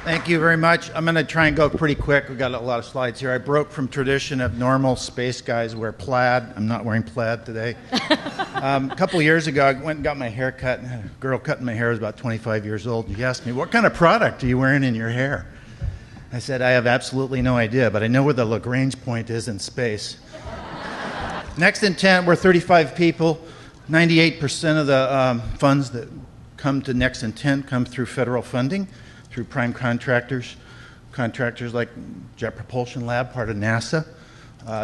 Thank you very much. I'm going to try and go pretty quick. We've got a lot of slides here. I broke from tradition of normal space guys wear plaid. I'm not wearing plaid today. A couple of years ago, I went and got my hair cut. A girl cutting my hair was about 25 years old. She asked me, what kind of product are you wearing in your hair? I said, I have absolutely no idea, but I know where the Lagrange point is in space. Next Intent, we're 35 people. 98% of the funds that come to Next Intent come through federal funding, through prime contractors like Jet Propulsion Lab, part of NASA,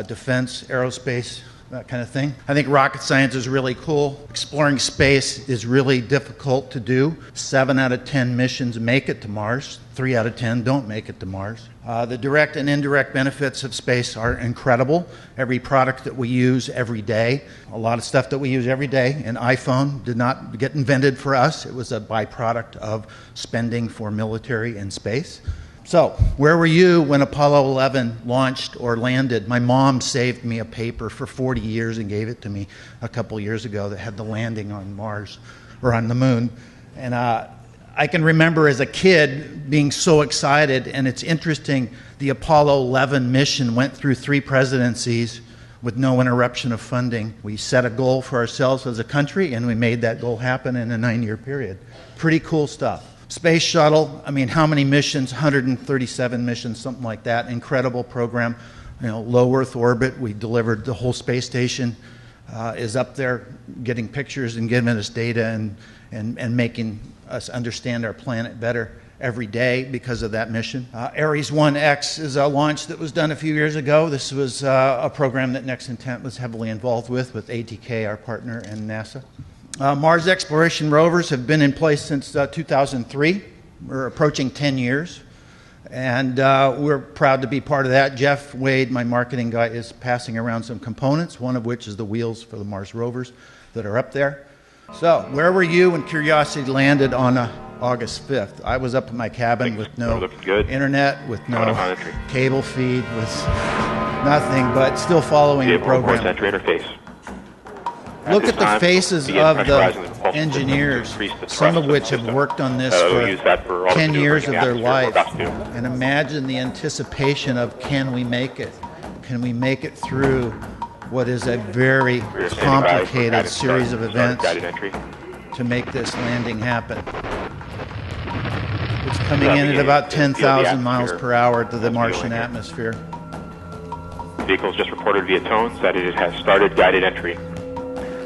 defense, aerospace, that kind of thing. I think rocket science is really cool. Exploring space is really difficult to do. 7 out of 10 missions make it to Mars. 3 out of 10 don't make it to Mars. The direct and indirect benefits of space are incredible. Every product that we use every day, a lot of stuff that we use every day, an iPhone did not get invented for us. It was a byproduct of spending for military and space. So, where were you when Apollo 11 launched or landed? My mom saved me a paper for 40 years and gave it to me a couple years ago that had the landing on Mars, or on the moon. And I can remember as a kid being so excited, and it's interesting, the Apollo 11 mission went through 3 presidencies with no interruption of funding. We set a goal for ourselves as a country, and we made that goal happen in a 9-year period. Pretty cool stuff. Space Shuttle, I mean, how many missions? 137 missions, something like that. Incredible program. Low Earth orbit. We delivered the whole space station is up there getting pictures and giving us data and making us understand our planet better every day because of that mission. Ares 1X is a launch that was done a few years ago. This was a program that Next Intent was heavily involved with ATK, our partner, and NASA. Mars exploration rovers have been in place since 2003. We're approaching 10 years, and we're proud to be part of that. Jeff Wade, my marketing guy, is passing around some components, one of which is the wheels for the Mars rovers that are up there. So, where were you when Curiosity landed on August 5th? I was up in my cabin with no internet, with no cable feed, with nothing, but still following the program. Look at the faces of the engineers, some of which have worked on this for 10 years of their life. And imagine the anticipation of, can we make it? Can we make it through what is a very complicated series of events to make this landing happen? It's coming in at about 10,000 miles per hour to the Martian atmosphere. The vehicle has just reported via tones that it has started guided entry.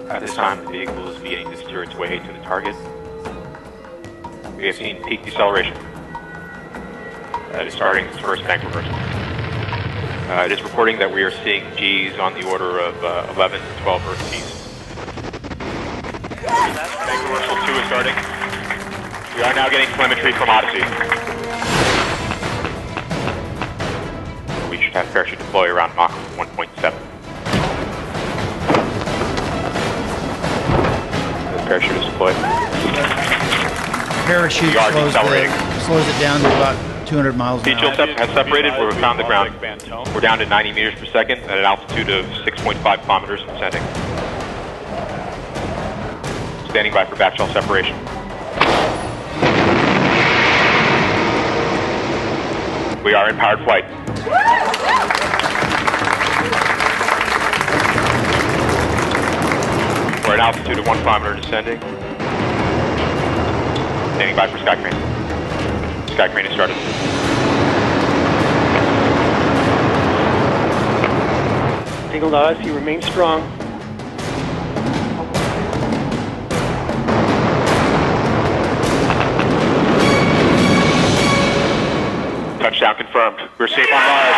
At this time, the vehicle is beginning to steer its way to the target. We have seen peak deceleration. It is starting its first bank reversal. It is reporting that we are seeing G's on the order of 11 to 12 Earth G's. Bank reversal 2 is starting. We are now getting telemetry from Odyssey. We should have parachute deploy around Mach 1.7. Parachute is deployed. Parachute slows it down to about 200 miles an hour. Heat shield has separated. We're found the ground. We're down to 90 meters per second at an altitude of 6.5 kilometers from sending. Standing by for back shell separation. We are in powered flight. We're at altitude of 1 kilometer descending. Standing by for sky crane. Sky crane is started. Signal to us, you remain strong. Touchdown confirmed. We're safe on Mars.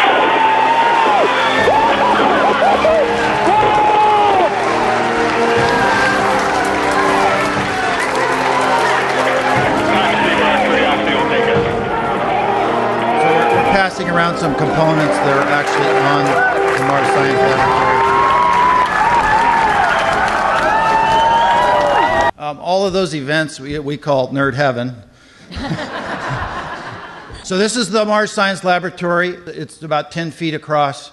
Passing around some components that are actually on the Mars Science Laboratory. All of those events we call Nerd Heaven. So this is the Mars Science Laboratory. It's about 10 feet across,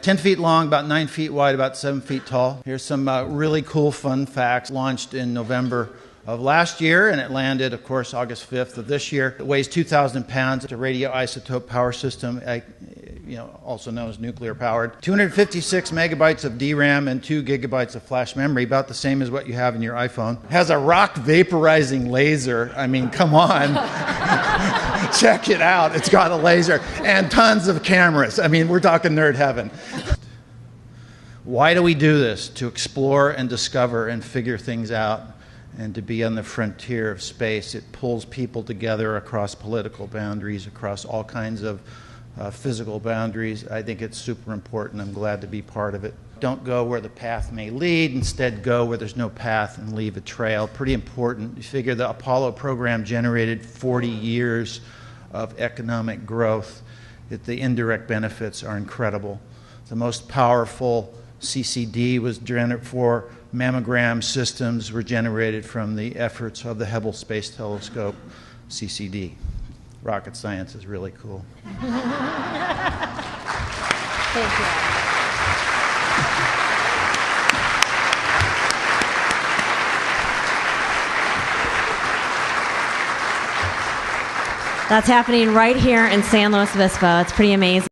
10 feet long, about 9 feet wide, about 7 feet tall. Here's some really cool fun facts. Launched in November of last year, and it landed, of course, August 5th of this year. It weighs 2,000 pounds. It's a radioisotope power system, also known as nuclear powered. 256 megabytes of DRAM and 2 gigabytes of flash memory, about the same as what you have in your iPhone. Has a rock vaporizing laser. I mean, come on. Check it out. It's got a laser and tons of cameras. I mean, we're talking nerd heaven. Why do we do this? To explore and discover and figure things out and to be on the frontier of space. It pulls people together across political boundaries, across all kinds of physical boundaries. I think it's super important. I'm glad to be part of it. Don't go where the path may lead. Instead, go where there's no path and leave a trail. Pretty important. You figure the Apollo program generated 40 years of economic growth. The indirect benefits are incredible. The most powerful CCD was generated for mammogram systems were generated from the efforts of the Hubble Space Telescope, CCD. Rocket science is really cool. Thank you. That's happening right here in San Luis Obispo. It's pretty amazing.